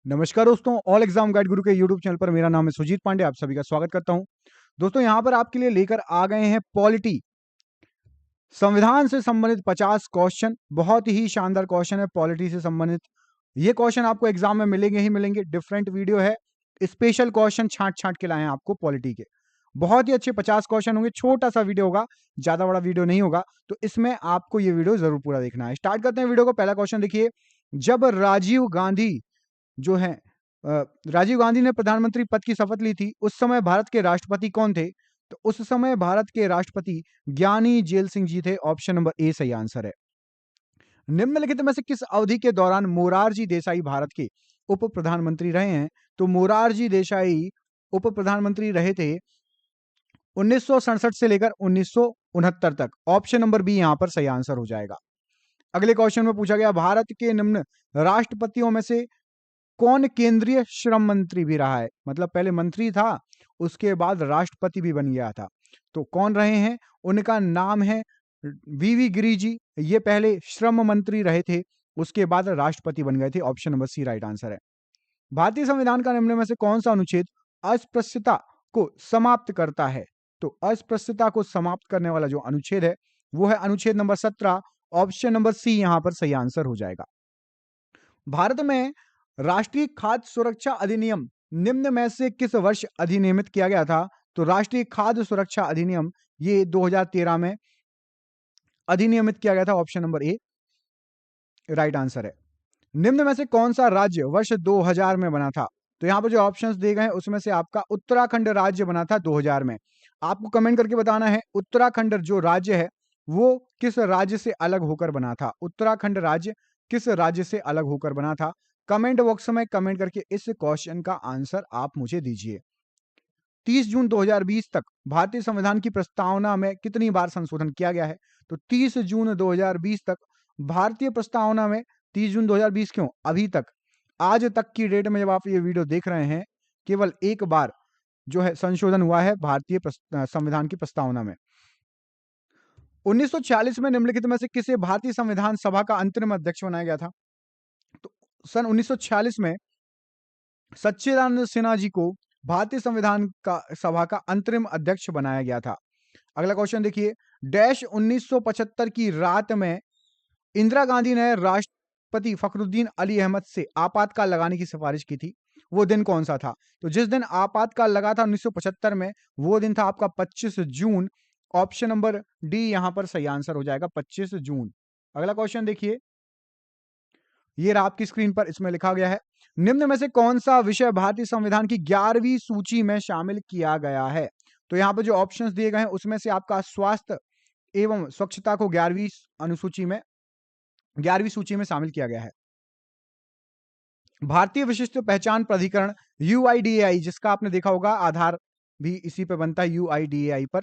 नमस्कार दोस्तों, all exam guide गुरु के यूट्यूब चैनल पर मेरा नाम है सुजीत पांडे। आप सभी का स्वागत करता हूं। दोस्तों यहां पर आपके लिए लेकर आ गए हैं पॉलिटी, संविधान से संबंधित 50 क्वेश्चन। बहुत ही शानदार क्वेश्चन है पॉलिटी से संबंधित। ये क्वेश्चन आपको एग्जाम में मिलेंगे ही मिलेंगे। डिफरेंट वीडियो है, स्पेशल क्वेश्चन छांट छांट के लाए हैं आपको पॉलिटी के। बहुत ही अच्छे 50 क्वेश्चन होंगे। छोटा सा वीडियो होगा, ज्यादा बड़ा वीडियो नहीं होगा, तो इसमें आपको ये वीडियो जरूर पूरा देखना है। स्टार्ट करते हैं वीडियो को। पहला क्वेश्चन देखिए, जब राजीव गांधी जो है राजीव गांधी ने प्रधानमंत्री पद की शपथ ली थी, उस समय भारत के राष्ट्रपति कौन थे? तो उस समय भारत के राष्ट्रपति ज्ञानी जेल सिंह जी थे। ऑप्शन नंबर ए सही आंसर है। निम्नलिखित में से किस अवधि के दौरान मोरारजी देसाई भारत के उप प्रधानमंत्री रहे हैं? तो मोरारजी देसाई उप प्रधानमंत्री रहे थे 1967 से लेकर 1969 तक। ऑप्शन नंबर बी यहां पर सही आंसर हो जाएगा। अगले क्वेश्चन में पूछा गया, भारत के निम्न राष्ट्रपतियों में से कौन केंद्रीय श्रम मंत्री भी रहा है? मतलब पहले मंत्री था, उसके बाद राष्ट्रपति भी बन गया था। तो कौन रहे हैं? उनका नाम है वीवी गिरी जी। ये पहले श्रम मंत्री रहे थे, उसके बाद राष्ट्रपति बन गए थे। Option number C right answer है। भारतीय संविधान का निम्न में से कौन सा अनुच्छेद अस्पृश्यता को समाप्त करता है? तो अस्पृश्यता को समाप्त करने वाला जो अनुच्छेद है वो है अनुच्छेद नंबर 17। ऑप्शन नंबर सी यहां पर सही आंसर हो जाएगा। भारत में राष्ट्रीय खाद्य सुरक्षा अधिनियम निम्न में से किस वर्ष अधिनियमित किया गया था? तो राष्ट्रीय खाद्य सुरक्षा अधिनियम ये 2013 में अधिनियमित किया गया था। Option number A right answer है। निम्न में से कौन सा राज्य वर्ष 2000 में बना था? तो यहां पर जो ऑप्शंस दिए गए हैं उसमें से आपका उत्तराखंड राज्य बना था 2000 में। आपको कमेंट करके बताना है उत्तराखंड जो राज्य है वो किस राज्य से अलग होकर बना था। उत्तराखंड राज्य किस राज्य से अलग होकर बना था? कमेंट बॉक्स में कमेंट करके इस क्वेश्चन का आंसर आप मुझे दीजिए। 30 जून 2020 तक भारतीय संविधान की प्रस्तावना में कितनी बार संशोधन किया गया है? तो 30 जून 2020 तक भारतीय प्रस्तावना में, 30 जून 2020 क्यों, अभी तक, आज तक की डेट में जब आप ये वीडियो देख रहे हैं, केवल एक बार जो है संशोधन हुआ है भारतीय संविधान की प्रस्तावना में। 1940 में निम्नलिखित में से किसे भारतीय संविधान सभा का अंतरिम अध्यक्ष बनाया गया था? तो सन 1946 में सच्चिदानंद सिन्हा जी को भारतीय संविधान का सभा का अंतरिम अध्यक्ष बनाया गया था। अगला क्वेश्चन देखिए, डैश 1975 की रात में इंदिरा गांधी ने राष्ट्रपति फखरुद्दीन अली अहमद से आपातकाल लगाने की सिफारिश की थी। वो दिन कौन सा था? तो जिस दिन आपातकाल लगा था 1975 में, वो दिन था आपका 25 जून। ऑप्शन नंबर डी यहां पर सही आंसर हो जाएगा, 25 जून। अगला क्वेश्चन देखिए, ये रहा आपकी स्क्रीन पर, इसमें लिखा गया है, निम्न में से कौन सा विषय भारतीय संविधान की 11वीं सूची में शामिल किया गया है? तो यहां पर जो ऑप्शंस दिए गए हैं उसमें से आपका स्वास्थ्य एवं स्वच्छता को 11वीं सूची में शामिल किया गया है। भारतीय विशिष्ट पहचान प्राधिकरण यूआईडीएआई, जिसका आपने देखा होगा आधार भी इसी पे बनता है, यूआईडीएआई पर,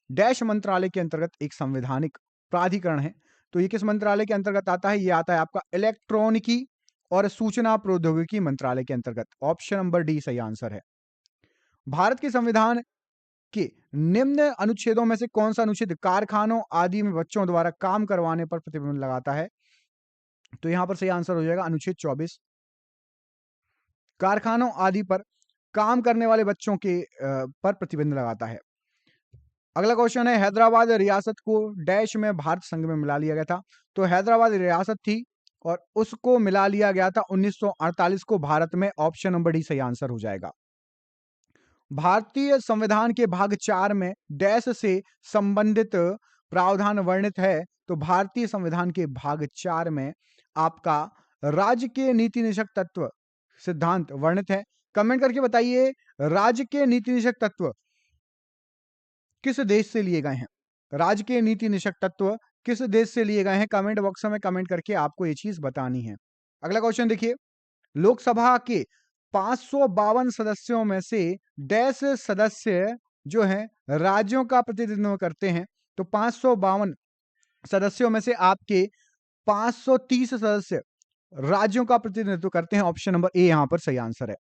डैश मंत्रालय के अंतर्गत एक संवैधानिक प्राधिकरण है। तो ये किस मंत्रालय के अंतर्गत आता है? ये आता है आपका इलेक्ट्रॉनिकी और सूचना प्रौद्योगिकी मंत्रालय के अंतर्गत। ऑप्शन नंबर डी सही आंसर है। भारत के संविधान के निम्न अनुच्छेदों में से कौन सा अनुच्छेद कारखानों आदि में बच्चों द्वारा काम करवाने पर प्रतिबंध लगाता है? तो यहां पर सही आंसर हो जाएगा अनुच्छेद 24। कारखानों आदि पर काम करने वाले बच्चों के पर प्रतिबंध लगाता है। अगला क्वेश्चन है, हैदराबाद रियासत को डैश में भारत संघ में मिला लिया गया था? तो हैदराबाद रियासत थी और उसको मिला लिया गया था 1948 को भारत में। ऑप्शन नंबर डी सही आंसर हो जाएगा। भारतीय संविधान के भाग 4 में डैश से संबंधित प्रावधान वर्णित है? तो भारतीय संविधान के भाग 4 में आपका राज्य के नीति निषेध तत्व सिद्धांत वर्णित है। कमेंट करके बताइए, राज्य के नीति निषेध तत्व किस देश से लिए गए हैं? राज्य के नीति निषेध तत्व किस देश से लिए गए हैं? कमेंट बॉक्स में कमेंट करके आपको ये चीज बतानी है। अगला क्वेश्चन देखिए, लोकसभा के 552 सदस्यों में से डैश सदस्य जो हैं राज्यों का प्रतिनिधित्व करते हैं? तो 552 सदस्यों में से आपके 530 सदस्य राज्यों का प्रतिनिधित्व करते हैं। ऑप्शन नंबर ए यहां पर सही आंसर है।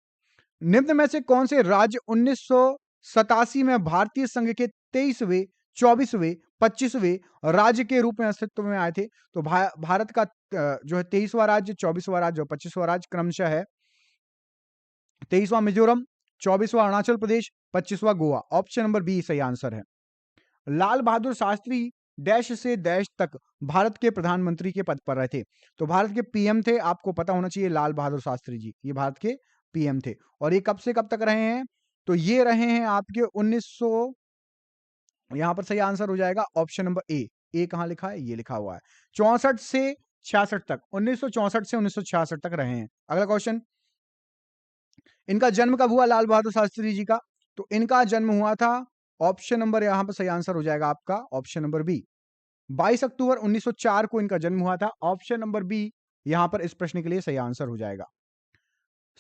निम्न में से कौन से राज्य 1987 में भारतीय संघ के 23वें, 24वें, 25वें राज्य के रूप में अस्तित्व में आए थे? तो भारत का जो है 23वां राज्य, 24वां राज्य और 25वां राज्य क्रमशः है 23वां Mizoram, 24वां Arunachal Pradesh, 25वां Goa. Option number B सही आंसर है। लाल बहादुर शास्त्री डैश से डैश तक भारत के प्रधानमंत्री के पद पर रहे थे। तो भारत के पीएम थे, आपको पता होना चाहिए, लाल बहादुर शास्त्री जी, ये भारत के पीएम थे। और ये कब से कब तक रहे हैं? तो ये रहे हैं आपके 1900, यहां पर सही आंसर हो जाएगा ऑप्शन नंबर ए। ए कहां लिखा है? ये लिखा हुआ है 64 से 66 तक, 1964 से 1966 तक रहे हैं। अगला क्वेश्चन, इनका जन्म कब हुआ लाल बहादुर शास्त्री जी का? तो इनका जन्म हुआ था, ऑप्शन नंबर यहां पर सही आंसर हो जाएगा आपका ऑप्शन नंबर बी, 22 अक्टूबर 1904 को इनका जन्म हुआ था। ऑप्शन नंबर बी यहां पर इस प्रश्न के लिए सही आंसर हो जाएगा।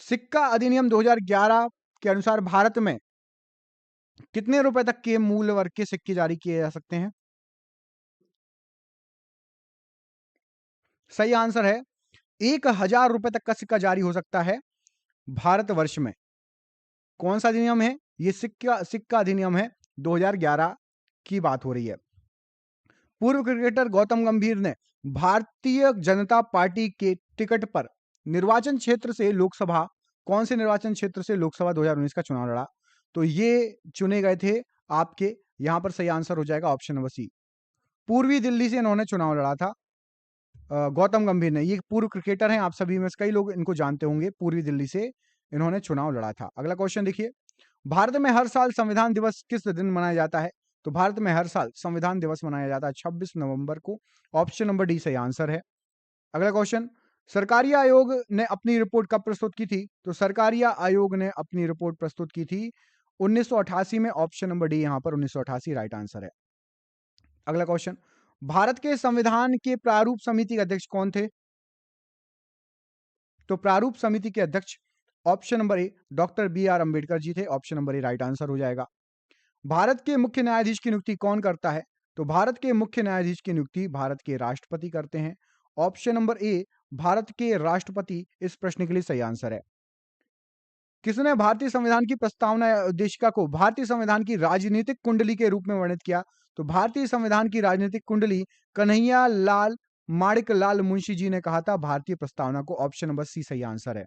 सिक्का अधिनियम 2011 के अनुसार भारत में कितने रुपए तक के मूल्य वर्ग के सिक्के जारी किए जा सकते हैं? सही आंसर है 1000 रुपए तक का सिक्का जारी हो सकता है भारतवर्ष में। कौन सा अधिनियम है? ये सिक्का सिक्का अधिनियम है, 2011 की बात हो रही है। पूर्व क्रिकेटर गौतम गंभीर ने भारतीय जनता पार्टी के टिकट पर निर्वाचन क्षेत्र से लोकसभा, कौन से निर्वाचन क्षेत्र से लोकसभा 2019 का चुनाव लड़ा? तो ये चुने गए थे आपके, यहां पर सही आंसर हो जाएगा ऑप्शन नंबर सी, पूर्वी दिल्ली से इन्होंने चुनाव लड़ा था। गौतम गंभीर ने, ये पूर्व क्रिकेटर हैं, आप सभी में से कई लोग इनको जानते होंगे, पूर्वी दिल्ली से इन्होंने चुनाव लड़ा था। अगला क्वेश्चन देखिए, भारत में हर साल संविधान दिवस किस दिन मनाया जाता है? तो भारत में हर साल संविधान दिवस मनाया जाता है 26 नवंबर को। ऑप्शन नंबर डी सही आंसर है। अगला क्वेश्चन, सरकारी आयोग ने अपनी रिपोर्ट कब प्रस्तुत की थी? तो सरकारी आयोग ने अपनी रिपोर्ट प्रस्तुत की थी 1988 में। ऑप्शन नंबर डी यहां पर 1988 राइट आंसर है। अगला क्वेश्चन, भारत के संविधान के प्रारूप समिति के अध्यक्ष कौन थे? तो प्रारूप समिति के अध्यक्ष option number A doctor B R Ambedkar ji थे। Option number A right answer हो जाएगा। भारत के मुख्य न्यायाधीश की नियुक्ति कौन करता है? तो भारत के मुख्य न्यायाधीश की नियुक्ति भारत के राष्ट्रपति करते हैं। ऑप्शन नंबर ए भारत के राष्ट्रपति इस प्रश्न के लिए सही आंसर है। किसने भारतीय संविधान की प्रस्तावना या उद्देशिका को भारतीय संविधान की राजनीतिक कुंडली के रूप में वर्णित किया? तो भारतीय संविधान की राजनीतिक कुंडली कन्हैया लाल माणिक लाल मुंशी जी ने कहा था भारतीय प्रस्तावना को। ऑप्शन नंबर सी सही आंसर है।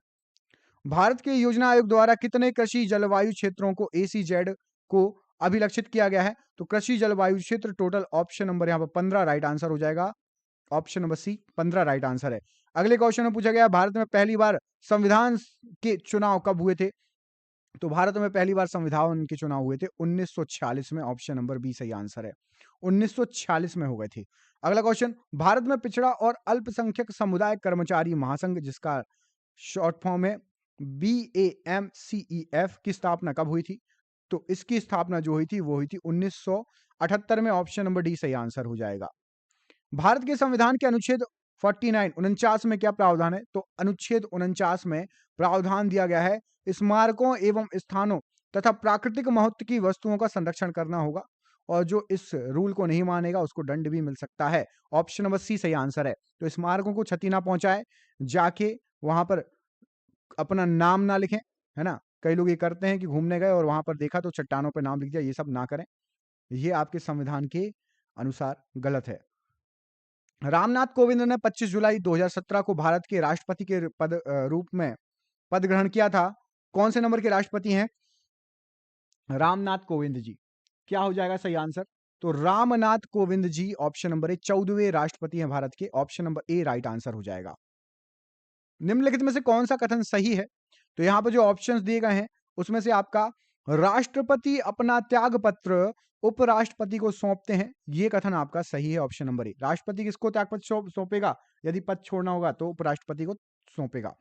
भारत के योजना आयोग द्वारा कितने कृषि जलवायु क्षेत्रों को एसीजेड को अभिलक्षित किया गया है? तो कृषि जलवायु क्षेत्र टोटल, ऑप्शन नंबर यहां पर 15 राइट आंसर हो जाएगा। Option number C 15 right answer है। अगले क्वेश्चन में पूछा गया, भारत में पहली बार संविधान के चुनाव कब हुए थे? तो भारत में पहली बार संविधान के चुनाव हुए थे 1946 में। ऑप्शन नंबर बी सही आंसर है, 1946 में हो गए थे। अगला क्वेश्चन, भारत में पिछड़ा और अल्पसंख्यक समुदाय कर्मचारी महासंघ, जिसका शॉर्ट फॉर्म है BAMCEF, की स्थापना कब हुई थी? तो इसकी स्थापना जो हुई थी वो हुई थी 1978 में। ऑप्शन नंबर डी सही आंसर हो जाएगा। भारत के संविधान के अनुच्छेद 49 49 में क्या प्रावधान है? तो अनुच्छेद 49 में प्रावधान दिया गया है, स्मारकों एवं स्थानों तथा प्राकृतिक महत्व की वस्तुओं का संरक्षण करना होगा, और जो इस रूल को नहीं मानेगा उसको दंड भी मिल सकता है। ऑप्शन नंबर सी सही आंसर है। तो स्मारकों को क्षति ना पहुंचाए, जाके वहां पर अपना नाम ना लिखें, है ना। कई लोग ये करते हैं कि घूमने गए और वहां पर देखा तो चट्टानों पर नाम लिख दिया, ये सब ना करें, ये आपके संविधान के अनुसार गलत है। रामनाथ कोविंद ने 25 जुलाई 2017 को भारत के राष्ट्रपति के रूप में पद ग्रहण किया था। कौन से नंबर के राष्ट्रपति हैं रामनाथ कोविंद जी? क्या हो जाएगा सही आंसर? तो रामनाथ कोविंद जी ऑप्शन नंबर ए 14वें राष्ट्रपति हैं भारत के। Option number A right answer हो जाएगा। निम्नलिखित में से कौन सा कथन सही है? तो यहां पर जो ऑप्शंस दिए गए हैं उसमें से आपका राष्ट्रपति अपना त्याग पत्र उपराष्ट्रपति को सौंपते हैं, ये कथन आपका सही है। ऑप्शन नंबर ए, राष्ट्रपति किसको त्याग पत्र सौंपेगा? यदि पद छोड़ना होगा तो उपराष्ट्रपति को सौंपेगा।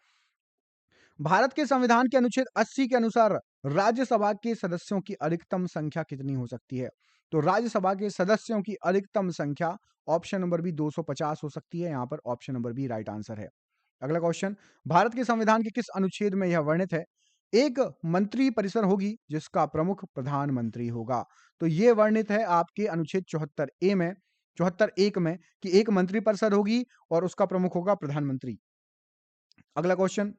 भारत के संविधान के अनुच्छेद 80 के अनुसार राज्यसभा के सदस्यों की अधिकतम संख्या कितनी हो सकती है? तो राज्यसभा के सदस्यों की अधिकतम संख्या ऑप्शन नंबर बी 250 हो सकती है। यहां पर option number B right answer है। अगला क्वेश्चन, भारत के संविधान के किस अनुच्छेद में यह वर्णित है? एक मंत्री परिषद होगी जिसका प्रमुख प्रधानमंत्री होगा। तो यह वर्णित है आपके अनुच्छेद 74A में, 74(1) में, कि एक मंत्री परिषद होगी और उसका प्रमुख होगा प्रधानमंत्री। अगला क्वेश्चन,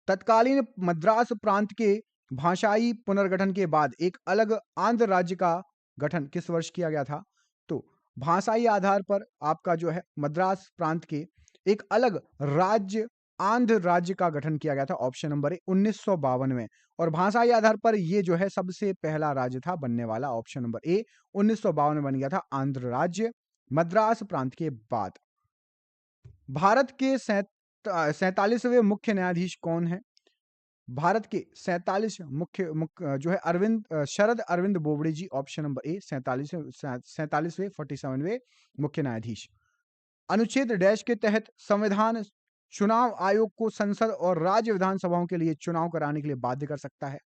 तत्कालीन मद्रास प्रांत के भाषाई पुनर्गठन के बाद एक अलग आंध्र राज्य का गठन किस वर्ष किया गया था? तो भाषाई आधार पर आपका जो है मद्रास प्रांत के एक अलग राज्य आंध्र राज्य का गठन किया गया था? ऑप्शन नंबर ए 1952 में। और भाषाई आधार पर ये जो है सबसे पहला राज्य था बनने वाला। ऑप्शन नंबर ए 1952 में बन गया था आंध्र राज्य, मद्रास प्रांत के बाद। भारत के 47वें मुख्य न्यायाधीश कौन है? भारत के 47 मुख्य जो है शरद अरविंद बोबड़े जी। ऑप्शन नंबर ए 47वें 47वें मुख्य न्यायाधीश। अनुच्छेद डैश के तहत संविधान चुनाव आयोग को संसद और राज्य विधानसभाओं के लिए चुनाव कराने के लिए बाध्य कर सकता है?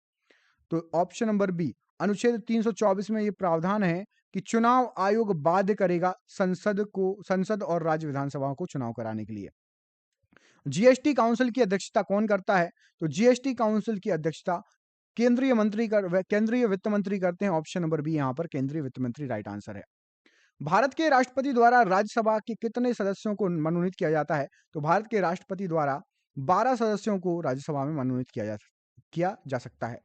तो ऑप्शन नंबर बी अनुच्छेद 324 में यह प्रावधान है कि चुनाव आयोग बाध्य करेगा संसद और राज्य विधानसभाओं को चुनाव कराने के लिए। जीएसटी काउंसिल की अध्यक्षता कौन करता है? तो जीएसटी काउंसिल की अध्यक्षता केंद्रीय वित्त मंत्री करते हैं। ऑप्शन नंबर बी यहां पर केंद्रीय वित्त मंत्री राइट आंसर है। भारत के राष्ट्रपति द्वारा राज्यसभा के कितने सदस्यों को मनोनीत किया जाता है? तो भारत के राष्ट्रपति द्वारा 12 सदस्यों को राज्यसभा में मनोनीत किया जा सकता है।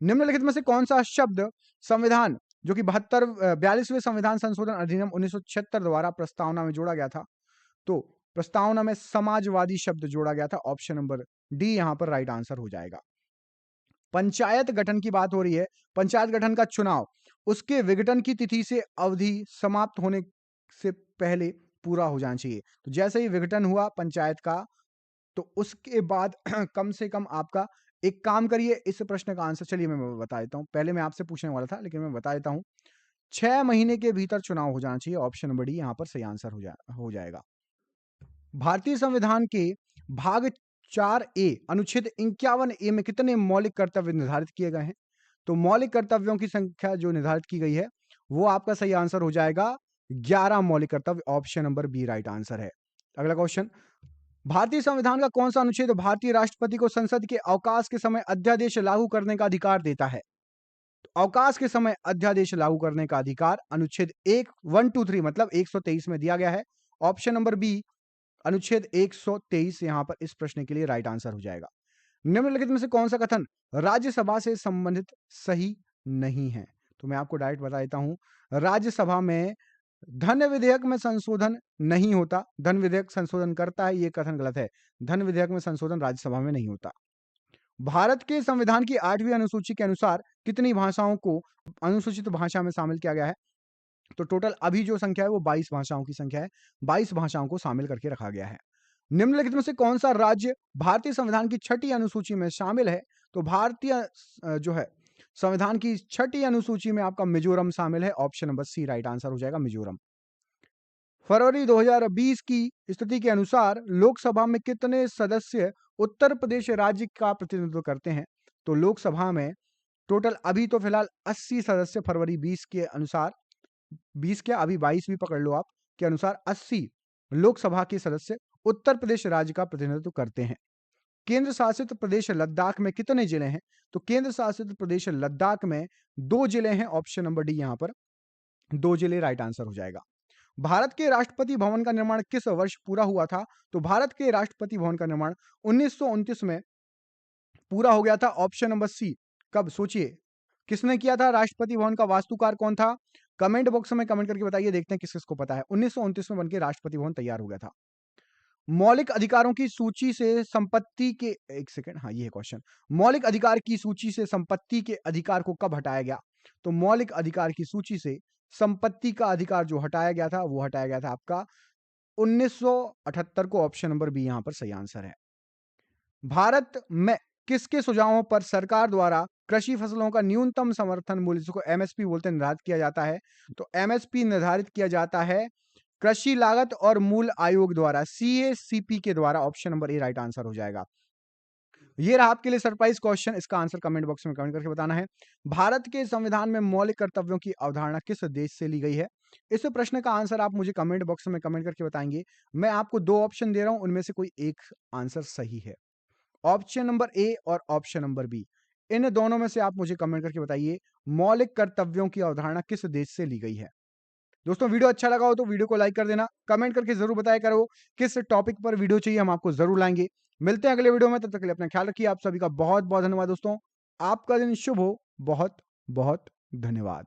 निम्नलिखित में से कौन सा शब्द संविधान जो कि 42वें संविधान संशोधन अधिनियम 1976 द्वारा प्रस्तावना में जोड़ा गया था? तो प्रस्तावना में समाजवादी शब्द जोड़ा गया था। ऑप्शन नंबर डी यहां पर राइट आंसर हो जाएगा। पंचायत गठन की बात हो रही है। पंचायत गठन का चुनाव उसके विघटन की तिथि से अवधि समाप्त होने से पहले पूरा हो जाना चाहिए। तो जैसे ही विघटन हुआ पंचायत का, तो उसके बाद कम से कम आपका एक काम करिए, इस प्रश्न का आंसर चलिए मैं बता देता हूं। पहले मैं आपसे पूछने वाला था लेकिन मैं बता देता हूं। 6 महीने के भीतर चुनाव हो जाना चाहिए। ऑप्शन नंबर डी यहां पर सही आंसर हो जाएगा। भारतीय संविधान के भाग 4A अनुच्छेद 51A में कितने मौलिक कर्तव्य निर्धारित किए गए हैं? तो मौलिक कर्तव्यों की संख्या जो निर्धारित की गई है वो आपका सही आंसर हो जाएगा 11 मौलिक कर्तव्य। Option number B right answer है। अगला क्वेश्चन, भारतीय संविधान का कौन सा अनुच्छेद भारतीय राष्ट्रपति को संसद के अवकाश के समय अध्यादेश लागू करने का अधिकार देता है? तो अवकाश के समय अध्यादेश लागू करने का अधिकार अनुच्छेद 123 मतलब 123 में दिया गया है। ऑप्शन नंबर बी अनुच्छेद 123 यहां पर इस प्रश्न के लिए राइट आंसर हो जाएगा। निम्नलिखित में से कौन सा कथन राज्यसभा से संबंधित सही नहीं है? तो मैं आपको डायरेक्ट बता देता हूं, राज्यसभा में धन विधेयक में संशोधन नहीं होता। धन विधेयक संशोधन करता है, यह कथन गलत है। धन विधेयक में संशोधन राज्यसभा में नहीं होता। भारत के संविधान की 8वीं अनुसूची के अनुसार कितनी भाषाओं को अनुसूचित भाषा में शामिल किया गया है? तो टोटल अभी जो संख्या है वो 22 भाषाओं की संख्या है। 22 भाषाओं को शामिल करके रखा गया है। निम्नलिखित में से कौन सा राज्य भारतीय संविधान की 6ठी अनुसूची में शामिल है? तो भारतीय जो है संविधान की 6ठी अनुसूची में आपका मिजोरम शामिल है। Option number C right answer हो जाएगा, मिजोरम। फरवरी 2020 की स्थिति के अनुसार लोकसभा में कितने सदस्य उत्तर प्रदेश राज्य का प्रतिनिधित्व करते हैं? तो लोकसभा में टोटल अभी तो फिलहाल 80 सदस्य फरवरी 20 के अनुसार, 20 क्या अभी 22 भी पकड़ लो आप, के अनुसार 80 लोकसभा के सदस्य उत्तर प्रदेश राज्य का प्रतिनिधित्व करते हैं। केंद्र शासित प्रदेश लद्दाख में कितने जिले हैं? तो केंद्र शासित प्रदेश लद्दाख में 2 जिले हैं। ऑप्शन नंबर डी यहां पर 2 जिले राइट आंसर हो जाएगा। भारत के राष्ट्रपति भवन का निर्माण किस वर्ष पूरा हुआ था? तो भारत के राष्ट्रपति भवन का निर्माण 1929 में पूरा हो गया था। ऑप्शन नंबर सी कब? सोचिए किसने किया था? राष्ट्रपति भवन का वास्तुकार कौन था? कमेंट बॉक्स में कमेंट करके बताइए, देखते हैं किस किस को पता है। 1929 में बनके राष्ट्रपति भवन तैयार हो गया था। मौलिक अधिकारों की सूची से संपत्ति के एक सेकंड, हाँ ये है क्वेश्चन। मौलिक अधिकार की सूची से संपत्ति के अधिकार को कब हटाया गया? तो मौलिक अधिकार की सूची से संपत्ति का अधिकार जो हटाया गया था वो हटाया गया था आपका 1978 को। ऑप्शन नंबर बी यहां पर सही आंसर है। भारत में किसके सुझावों पर सरकार द्वारा कृषि फसलों का न्यूनतम समर्थन मूल्य, जिसको एमएसपी बोलते हैं, निर्धारित किया जाता है? तो एमएसपी निर्धारित किया जाता है कृषि लागत और मूल्य आयोग द्वारा, सीएसीपी के द्वारा। Option number A right answer हो जाएगा। ये रहा आपके लिए सरप्राइज क्वेश्चन, इसका आंसर कमेंट बॉक्स में कमेंट करके बताना है। भारत के संविधान में मौलिक कर्तव्यों की अवधारणा किस देश से ली गई है? इस प्रश्न का आंसर आप मुझे कमेंट बॉक्स में कमेंट करके बताएंगे। मैं आपको 2 ऑप्शन दे रहा हूं, उनमें से कोई एक आंसर सही है। ऑप्शन नंबर ए और ऑप्शन नंबर बी, इन दोनों में से आप मुझे कमेंट करके बताइए मौलिक कर्तव्यों की अवधारणा किस देश से ली गई है। दोस्तों वीडियो अच्छा लगा हो तो वीडियो को लाइक कर देना, कमेंट करके जरूर बताया करो किस टॉपिक पर वीडियो चाहिए, हम आपको जरूर लाएंगे। मिलते हैं अगले वीडियो में, तब तक के लिए अपना ख्याल रखिए। आप सभी का बहुत बहुत धन्यवाद दोस्तों, आपका दिन शुभ हो। बहुत बहुत धन्यवाद।